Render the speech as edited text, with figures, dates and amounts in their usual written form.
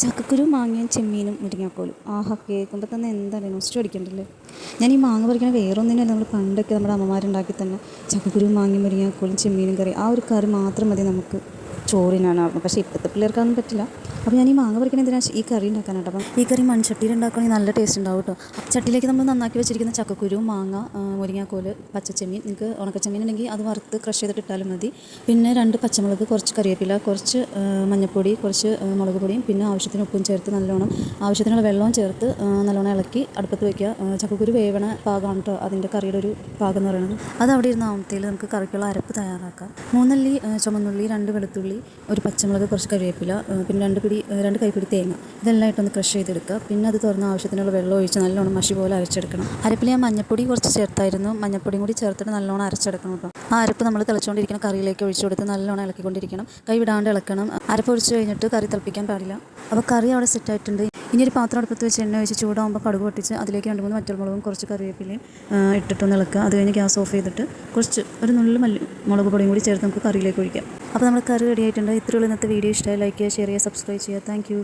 ചക്കക്കുരു മാങ്ങയും ചെമ്മീനും മുരിങ്ങാക്കോലും ആഹാ കേൾക്കുമ്പോൾ തന്നെ എന്താണ് നൊസ്റ്റു അടിക്കണ്ടല്ലേ. ഞാൻ ഈ മാങ്ങ പറിക്കണ വേറൊന്നിനല്ല, നമ്മൾ പണ്ടൊക്കെ നമ്മുടെ അമ്മമാരുണ്ടാക്കി തന്നെ ചക്കക്കുരു മാങ്ങയും മുരിങ്ങാക്കോലും ചെമ്മീനും കറി, ആ ഒരു കറി മാത്രം മതി നമുക്ക് ചോറിനാണ് ആവുന്നത്. പക്ഷേ ഇപ്പോഴത്തെ പിള്ളേർക്കൊന്നും പറ്റില്ല. അപ്പോൾ ഞാൻ ഈ മാങ്ങ പറിക്കണ എന്തിനാ ഈ കറി ഉണ്ടാക്കാനായിട്ട്. അപ്പം ഈ കറി മൺചട്ടിയിൽ ഉണ്ടാക്കുകയാണെങ്കിൽ നല്ല ടേസ്റ്റ് ഉണ്ടാവും കേട്ടോ. ചട്ടിയിലേക്ക് നമ്മൾ നന്നാക്കി വെച്ചിരിക്കുന്ന ചക്കക്കുരു, മാങ്ങ, മുരിങ്ങാക്കോല്, പച്ചച്ചെമ്മീൻ, നിങ്ങൾക്ക് ഉണക്കച്ചെമ്മീൻ ഉണ്ടെങ്കിൽ അത് വറുത്ത് ക്രഷ് ചെയ്തിട്ട് ഇട്ടാലും മതി. പിന്നെ 2 പച്ചമുളക്, കുറച്ച് കറിവേപ്പില, കുറച്ച് മഞ്ഞൾപ്പൊടി, കുറച്ച് മുളക് പൊടിയും, പിന്നെ ആവശ്യത്തിന് ഉപ്പും ചേർത്ത് നല്ലോണം ആവശ്യത്തിനുള്ള വെള്ളവും ചേർത്ത് നല്ലോണം ഇളക്കി അടുപ്പത്ത് വയ്ക്കുക. ചക്കക്കുരു വേവണ പാകമാണ് കേട്ടോ അതിൻ്റെ കറിയുടെ ഒരു പാകം എന്ന് പറയുന്നത്. അത് അവിടെ ഇരുന്ന് ആവുമ്പത്തേൽ നമുക്ക് കറിക്കുള്ള അരപ്പ് തയ്യാറാക്കാം. 3 അല്ലി ചുമന്നുള്ളി, 2 വെളുത്തുള്ളി, ഒരു പച്ചമുളക്, കുറച്ച് കറിവേപ്പില, പിന്നെ 2 കൈപ്പിടി തേങ്ങ, ഇതെല്ലാം ഇട്ടൊന്ന് ക്രഷ് ചെയ്തെടുക്കുക. പിന്നെ അത് തുറന്ന് ആവശ്യത്തിനുള്ള വെള്ളം ഒഴിച്ച് നല്ലോണം മഷി പോലെ അരച്ചെടുക്കണം. അരപ്പിൽ ഞാൻ മഞ്ഞൾപ്പൊടി കുറച്ച് ചേർത്തായിരുന്നു, മഞ്ഞൾപ്പൊടിയും കൂടി ചേർത്തിട്ട് നല്ലോണം അരച്ചെടുക്കണം കേട്ടോ. ആ അരപ്പ് നമ്മൾ തിളച്ചുകൊണ്ടിരിക്കുന്ന കറിയിലേക്ക് ഒഴിച്ചു കൊടുത്ത് നല്ലോണം ഇളക്കിക്കൊണ്ടിരിക്കണം. കൈ വിടാണ്ട് ഇളക്കണം. അരപ്പ് ഒഴിച്ച് കഴിഞ്ഞിട്ട് കറി തിളപ്പിക്കാൻ പാടില്ല. അപ്പോൾ കറി അവിടെ സെറ്റായിട്ടുണ്ട്. ഇനി ഒരു പാത്രം അടുപ്പത്ത് വെച്ച് എണ്ണ ഒഴിച്ച് ചൂടാകുമ്പോൾ കടുക് പൊട്ടിച്ച് അതിലേക്ക് 2-3 വറ്റൽമുളകും കുറച്ച് കറിവേപ്പിലയും ഇട്ടിട്ടൊന്ന് ഇളക്കുക. അത് കഴിഞ്ഞ് ഗ്യാസ് ഓഫ് ചെയ്തിട്ട് കുറച്ച് ഒരു നുള്ളു മുളക് പൊടിയും കൂടി ചേർത്ത് നമുക്ക് കറിയിലേക്ക് ഒഴിക്കാം. അപ്പോൾ നമ്മുടെ കറി റെഡി ആയിട്ടുണ്ട്. ഇത്രയുള്ള ഇന്നത്തെ വീഡിയോ. ഇഷ്ടമായി ലൈക്ക് ചെയ്യുക, ഷെയർ ചെയ്യുക, സബ്സ്ക്രൈബ് ചെയ്യുക. Thank you.